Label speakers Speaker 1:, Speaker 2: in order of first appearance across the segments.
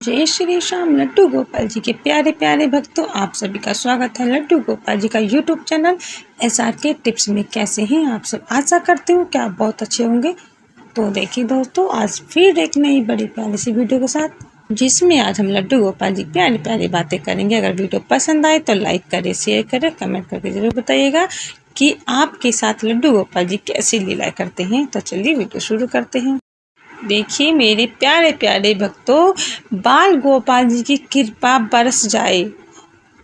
Speaker 1: जय श्री श्याम। लड्डू गोपाल जी के प्यारे प्यारे भक्तों, आप सभी का स्वागत है लड्डू गोपाल जी का यूट्यूब चैनल SRK टिप्स में। कैसे हैं आप सब? आशा करती हूँ कि आप बहुत अच्छे होंगे। तो देखिए दोस्तों, आज फिर एक नई बड़ी प्यारी सी वीडियो के साथ, जिसमें आज हम लड्डू गोपाल जी प्यारी प्यारी बातें करेंगे। अगर वीडियो पसंद आए तो लाइक करें, शेयर करें, कमेंट करके जरूर बताइएगा कि आपके साथ लड्डू गोपाल जी कैसी लीला करते हैं। तो चलिए वीडियो शुरू करते हैं। देखिए मेरे प्यारे प्यारे भक्तों, बाल गोपाल जी की कृपा बरस जाए,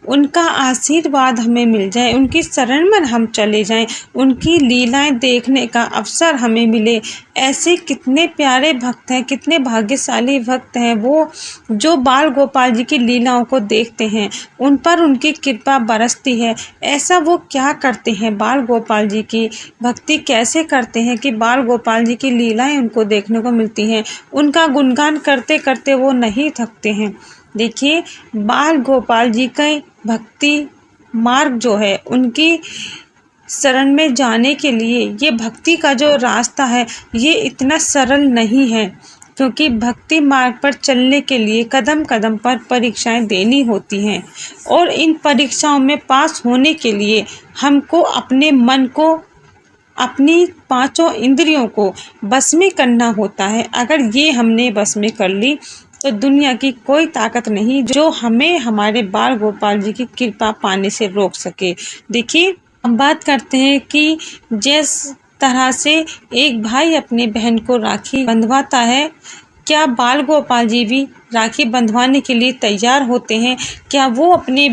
Speaker 1: उनका आशीर्वाद हमें मिल जाए, उनकी शरण में हम चले जाएं, उनकी लीलाएं देखने का अवसर हमें मिले। ऐसे कितने प्यारे भक्त हैं, कितने भाग्यशाली भक्त हैं वो जो बाल गोपाल जी की लीलाओं को देखते हैं, उन पर उनकी कृपा बरसती है। ऐसा वो क्या करते हैं, बाल गोपाल जी की भक्ति कैसे करते हैं कि बाल गोपाल जी की लीलाएं उनको देखने को मिलती हैं। उनका गुणगान करते करते वो नहीं थकते हैं। देखिए बाल गोपाल जी का भक्ति मार्ग जो है, उनकी शरण में जाने के लिए ये भक्ति का जो रास्ता है ये इतना सरल नहीं है, क्योंकि भक्ति मार्ग पर चलने के लिए कदम कदम पर परीक्षाएं देनी होती हैं और इन परीक्षाओं में पास होने के लिए हमको अपने मन को, अपनी पांचों इंद्रियों को बस में करना होता है। अगर ये हमने बस में कर ली तो दुनिया की कोई ताकत नहीं जो हमें हमारे बाल गोपाल जी की कृपा पाने से रोक सके। देखिए हम बात करते हैं कि जिस तरह से एक भाई अपने बहन को राखी बंधवाता है, क्या बाल गोपाल जी भी राखी बंधवाने के लिए तैयार होते हैं? क्या वो अपने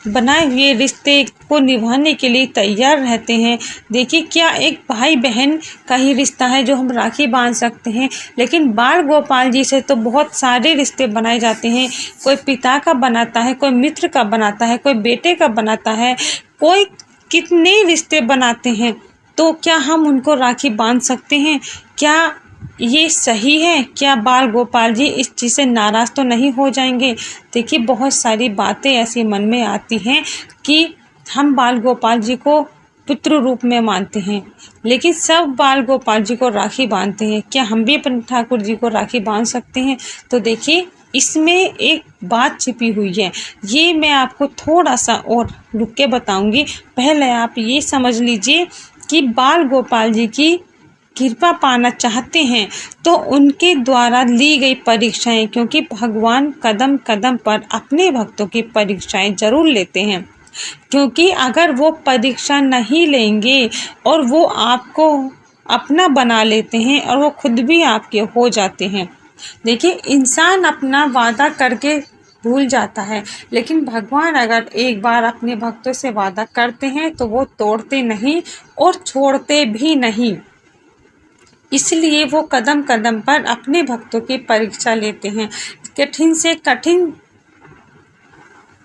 Speaker 1: बनाए हुए रिश्ते को निभाने के लिए तैयार रहते हैं? देखिए क्या एक भाई बहन का ही रिश्ता है जो हम राखी बांध सकते हैं, लेकिन बाल गोपाल जी से तो बहुत सारे रिश्ते बनाए जाते हैं। कोई पिता का बनाता है, कोई मित्र का बनाता है, कोई बेटे का बनाता है, कोई कितने रिश्ते बनाते हैं। तो क्या हम उनको राखी बांध सकते हैं? क्या ये सही है? क्या बाल गोपाल जी इस चीज़ से नाराज़ तो नहीं हो जाएंगे? देखिए बहुत सारी बातें ऐसी मन में आती हैं कि हम बाल गोपाल जी को पितृ रूप में मानते हैं, लेकिन सब बाल गोपाल जी को राखी बांधते हैं। क्या हम भी अपने ठाकुर जी को राखी बांध सकते हैं? तो देखिए इसमें एक बात छिपी हुई है, ये मैं आपको थोड़ा सा और रुक के बताऊंगी। पहले आप ये समझ लीजिए कि बाल गोपाल जी की कृपा पाना चाहते हैं तो उनके द्वारा ली गई परीक्षाएं, क्योंकि भगवान कदम कदम पर अपने भक्तों की परीक्षाएं जरूर लेते हैं, क्योंकि अगर वो परीक्षा नहीं लेंगे और वो आपको अपना बना लेते हैं और वो खुद भी आपके हो जाते हैं। देखिए इंसान अपना वादा करके भूल जाता है, लेकिन भगवान अगर एक बार अपने भक्तों से वादा करते हैं तो वो तोड़ते नहीं और छोड़ते भी नहीं। इसलिए वो कदम कदम पर अपने भक्तों की परीक्षा लेते हैं। कठिन से कठिन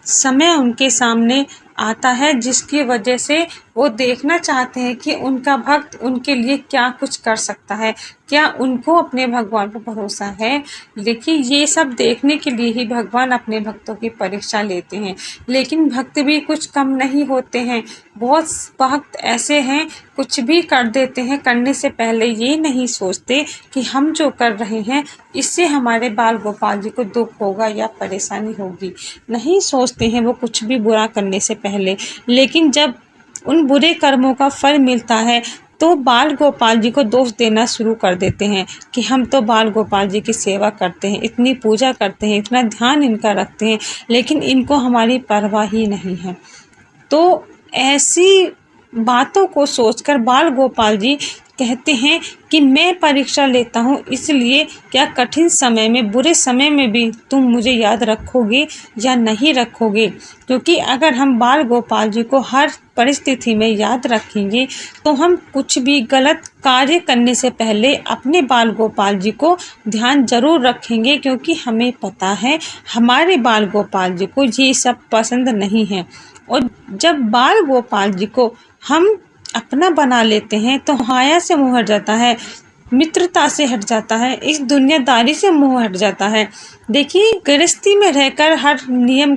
Speaker 1: समय उनके सामने आता है, जिसकी वजह से वो देखना चाहते हैं कि उनका भक्त उनके लिए क्या कुछ कर सकता है, क्या उनको अपने भगवान पर भरोसा है। देखिए ये सब देखने के लिए ही भगवान अपने भक्तों की परीक्षा लेते हैं। लेकिन भक्त भी कुछ कम नहीं होते हैं। बहुत भक्त ऐसे हैं कुछ भी कर देते हैं, करने से पहले ये नहीं सोचते कि हम जो कर रहे हैं इससे हमारे बाल गोपाल जी को दुख होगा या परेशानी होगी। नहीं सोचते हैं वो कुछ भी बुरा करने से पहले। लेकिन जब उन बुरे कर्मों का फल मिलता है तो बाल गोपाल जी को दोष देना शुरू कर देते हैं कि हम तो बाल गोपाल जी की सेवा करते हैं, इतनी पूजा करते हैं, इतना ध्यान इनका रखते हैं, लेकिन इनको हमारी परवाह ही नहीं है। तो ऐसी बातों को सोचकर बाल गोपाल जी कहते हैं कि मैं परीक्षा लेता हूँ, इसलिए क्या कठिन समय में, बुरे समय में भी तुम मुझे याद रखोगे या नहीं रखोगे? क्योंकि अगर हम बाल गोपाल जी को हर परिस्थिति में याद रखेंगे तो हम कुछ भी गलत कार्य करने से पहले अपने बाल गोपाल जी को ध्यान जरूर रखेंगे, क्योंकि हमें पता है हमारे बाल गोपाल जी को ये सब पसंद नहीं है। और जब बाल गोपाल जी को हम अपना बना लेते हैं तो माया से मुँह हट जाता है, मित्रता से हट जाता है, इस दुनियादारी से मुँह हट जाता है। देखिए गृहस्थी में रहकर हर नियम,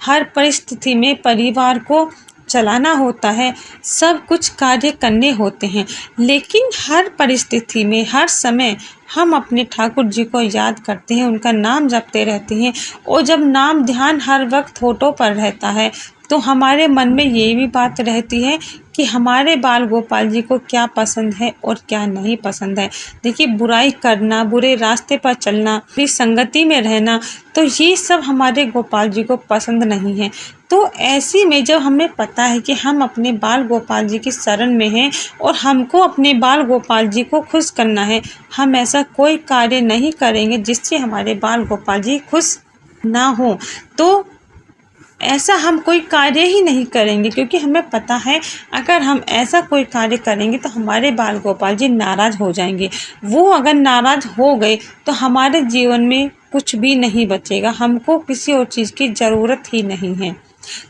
Speaker 1: हर परिस्थिति में परिवार को चलाना होता है, सब कुछ कार्य करने होते हैं, लेकिन हर परिस्थिति में, हर समय हम अपने ठाकुर जी को याद करते हैं, उनका नाम जपते रहते हैं, और जब नाम ध्यान हर वक्त होठों पर रहता है तो हमारे मन में ये भी बात रहती है कि हमारे बाल गोपाल जी को क्या पसंद है और क्या नहीं पसंद है। देखिए, बुराई करना, बुरे रास्ते पर चलना, बुरी संगति में रहना, तो ये सब हमारे गोपाल जी को पसंद नहीं है। तो ऐसी में जब हमें पता है कि हम अपने बाल गोपाल जी की शरण में हैं और हमको अपने बाल गोपाल जी को खुश करना है, हम ऐसा कोई कार्य नहीं करेंगे जिससे हमारे बाल गोपाल जी खुश ना हो। तो ऐसा हम कोई कार्य ही नहीं करेंगे, क्योंकि हमें पता है अगर हम ऐसा कोई कार्य करेंगे तो हमारे बाल गोपाल जी नाराज़ हो जाएंगे। वो अगर नाराज़ हो गए तो हमारे जीवन में कुछ भी नहीं बचेगा, हमको किसी और चीज़ की ज़रूरत ही नहीं है।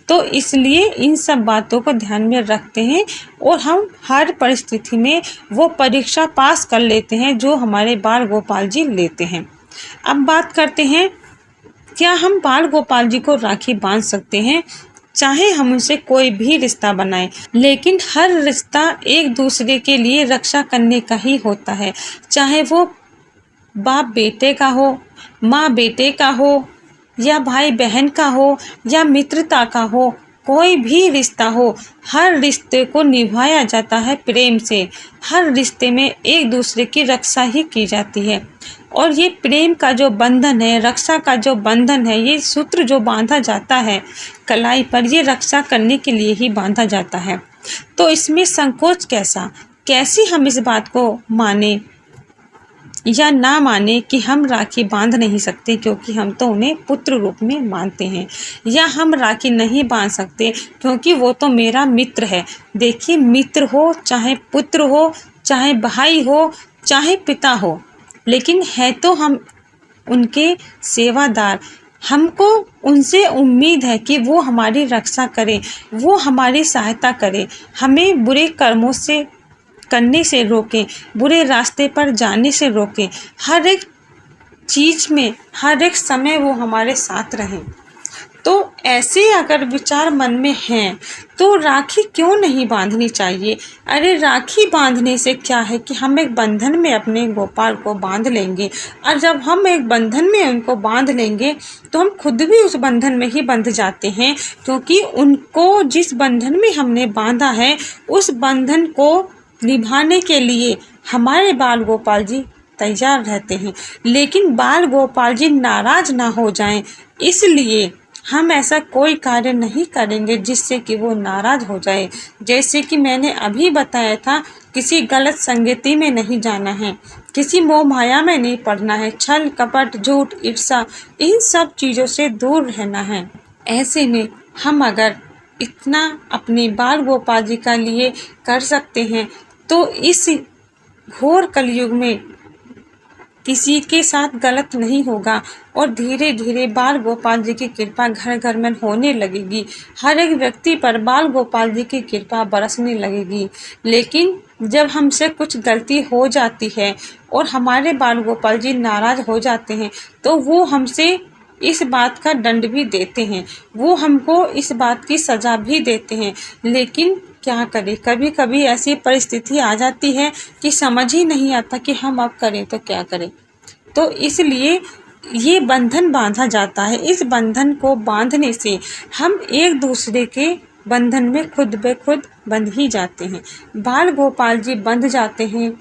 Speaker 1: तो इसलिए इन सब बातों को ध्यान में रखते हैं और हम हर परिस्थिति में वो परीक्षा पास कर लेते हैं जो हमारे बाल गोपाल जी लेते हैं। अब बात करते हैं, क्या हम बाल गोपाल जी को राखी बांध सकते हैं? चाहे हम उनसे कोई भी रिश्ता बनाएं, लेकिन हर रिश्ता एक दूसरे के लिए रक्षा करने का ही होता है। चाहे वो बाप बेटे का हो, माँ बेटे का हो, या भाई बहन का हो, या मित्रता का हो, कोई भी रिश्ता हो, हर रिश्ते को निभाया जाता है प्रेम से। हर रिश्ते में एक दूसरे की रक्षा ही की जाती है, और ये प्रेम का जो बंधन है, रक्षा का जो बंधन है, ये सूत्र जो बांधा जाता है कलाई पर, ये रक्षा करने के लिए ही बांधा जाता है। तो इसमें संकोच कैसे हम इस बात को माने या ना माने कि हम राखी बांध नहीं सकते क्योंकि हम तो उन्हें पुत्र रूप में मानते हैं, या हम राखी नहीं बांध सकते क्योंकि वो तो मेरा मित्र है। देखिए, मित्र हो, चाहे पुत्र हो, चाहे भाई हो, चाहे पिता हो, लेकिन है तो हम उनके सेवादार। हमको उनसे उम्मीद है कि वो हमारी रक्षा करें, वो हमारी सहायता करें, हमें बुरे कर्मों से करने से रोकें, बुरे रास्ते पर जाने से रोकें, हर एक चीज़ में, हर एक समय वो हमारे साथ रहें। तो ऐसे अगर विचार मन में हैं तो राखी क्यों नहीं बांधनी चाहिए? अरे, राखी बांधने से क्या है कि हम एक बंधन में अपने गोपाल को बांध लेंगे, और जब हम एक बंधन में उनको बांध लेंगे तो हम खुद भी उस बंधन में ही बंध जाते हैं, क्योंकि उनको जिस बंधन में हमने बांधा है उस बंधन को निभाने के लिए हमारे बाल गोपाल जी तैयार रहते हैं। लेकिन बाल गोपाल जी नाराज ना हो जाएं, इसलिए हम ऐसा कोई कार्य नहीं करेंगे जिससे कि वो नाराज हो जाए। जैसे कि मैंने अभी बताया था, किसी गलत संगति में नहीं जाना है, किसी मोह माया में नहीं पड़ना है, छल कपट झूठ ईर्ष्या, इन सब चीज़ों से दूर रहना है। ऐसे में हम अगर इतना अपने बाल गोपाल जी का लिए कर सकते हैं तो इस घोर कलयुग में किसी के साथ गलत नहीं होगा, और धीरे धीरे बाल गोपाल जी की कृपा घर घर में होने लगेगी। हर एक व्यक्ति पर बाल गोपाल जी की कृपा बरसने लगेगी। लेकिन जब हमसे कुछ गलती हो जाती है और हमारे बाल गोपाल जी नाराज हो जाते हैं तो वो हमसे इस बात का दंड भी देते हैं, वो हमको इस बात की सज़ा भी देते हैं। लेकिन क्या करें, कभी कभी ऐसी परिस्थिति आ जाती है कि समझ ही नहीं आता कि हम अब करें तो क्या करें। तो इसलिए ये बंधन बांधा जाता है। इस बंधन को बांधने से हम एक दूसरे के बंधन में खुद ब खुद बंध ही जाते हैं। बाल गोपाल जी बंध जाते हैं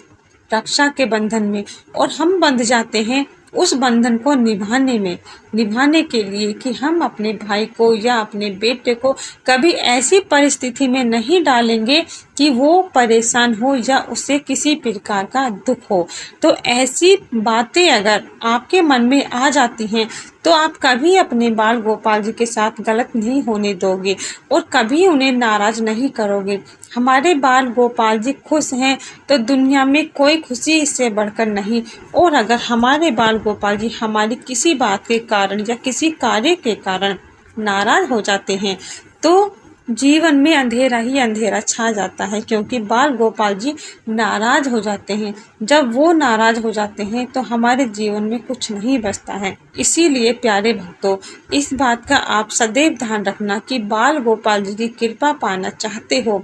Speaker 1: रक्षा के बंधन में, और हम बंध जाते हैं उस बंधन को निभाने के लिए कि हम अपने भाई को या अपने बेटे को कभी ऐसी परिस्थिति में नहीं डालेंगे कि वो परेशान हो या उसे किसी प्रकार का दुख हो। तो ऐसी बातें अगर आपके मन में आ जाती हैं तो आप कभी अपने बाल गोपाल जी के साथ गलत नहीं होने दोगे और कभी उन्हें नाराज नहीं करोगे। हमारे बाल गोपाल जी खुश हैं तो दुनिया में कोई खुशी इससे बढ़कर नहीं। और अगर हमारे बाल गोपाल जी हमारी किसी बात के कारण या किसी कार्य के कारण नाराज हो जाते हैं तो जीवन में अंधेरा ही अंधेरा छा जाता है, क्योंकि बाल गोपाल जी नाराज हो जाते हैं। जब वो नाराज हो जाते हैं तो हमारे जीवन में कुछ नहीं बचता है। इसीलिए प्यारे भक्तों, इस बात का आप सदैव ध्यान रखना कि बाल गोपाल जी की कृपा पाना चाहते हो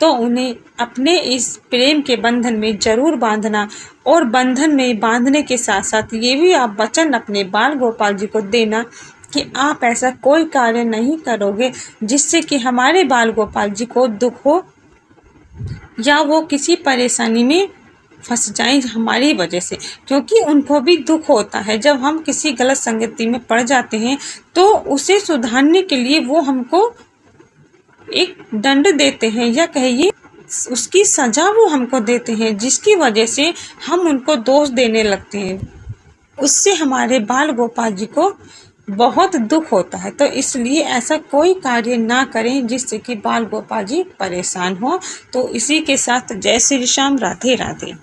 Speaker 1: तो उन्हें अपने इस प्रेम के बंधन में ज़रूर बांधना, और बंधन में बांधने के साथ साथ ये भी आप वचन अपने बाल गोपाल जी को देना कि आप ऐसा कोई कार्य नहीं करोगे जिससे कि हमारे बाल गोपाल जी को दुख हो या वो किसी परेशानी में फंस जाएं हमारी वजह से, क्योंकि उनको भी दुख होता है जब हम किसी गलत संगति में पड़ जाते हैं। तो उसे सुधारने के लिए वो हमको एक दंड देते हैं या कहिए उसकी सजा वो हमको देते हैं, जिसकी वजह से हम उनको दोष देने लगते हैं। उससे हमारे बाल गोपाल जी को बहुत दुख होता है। तो इसलिए ऐसा कोई कार्य ना करें जिससे कि बाल गोपाल जी परेशान हो। तो इसी के साथ जय श्री श्याम, राधे राधे।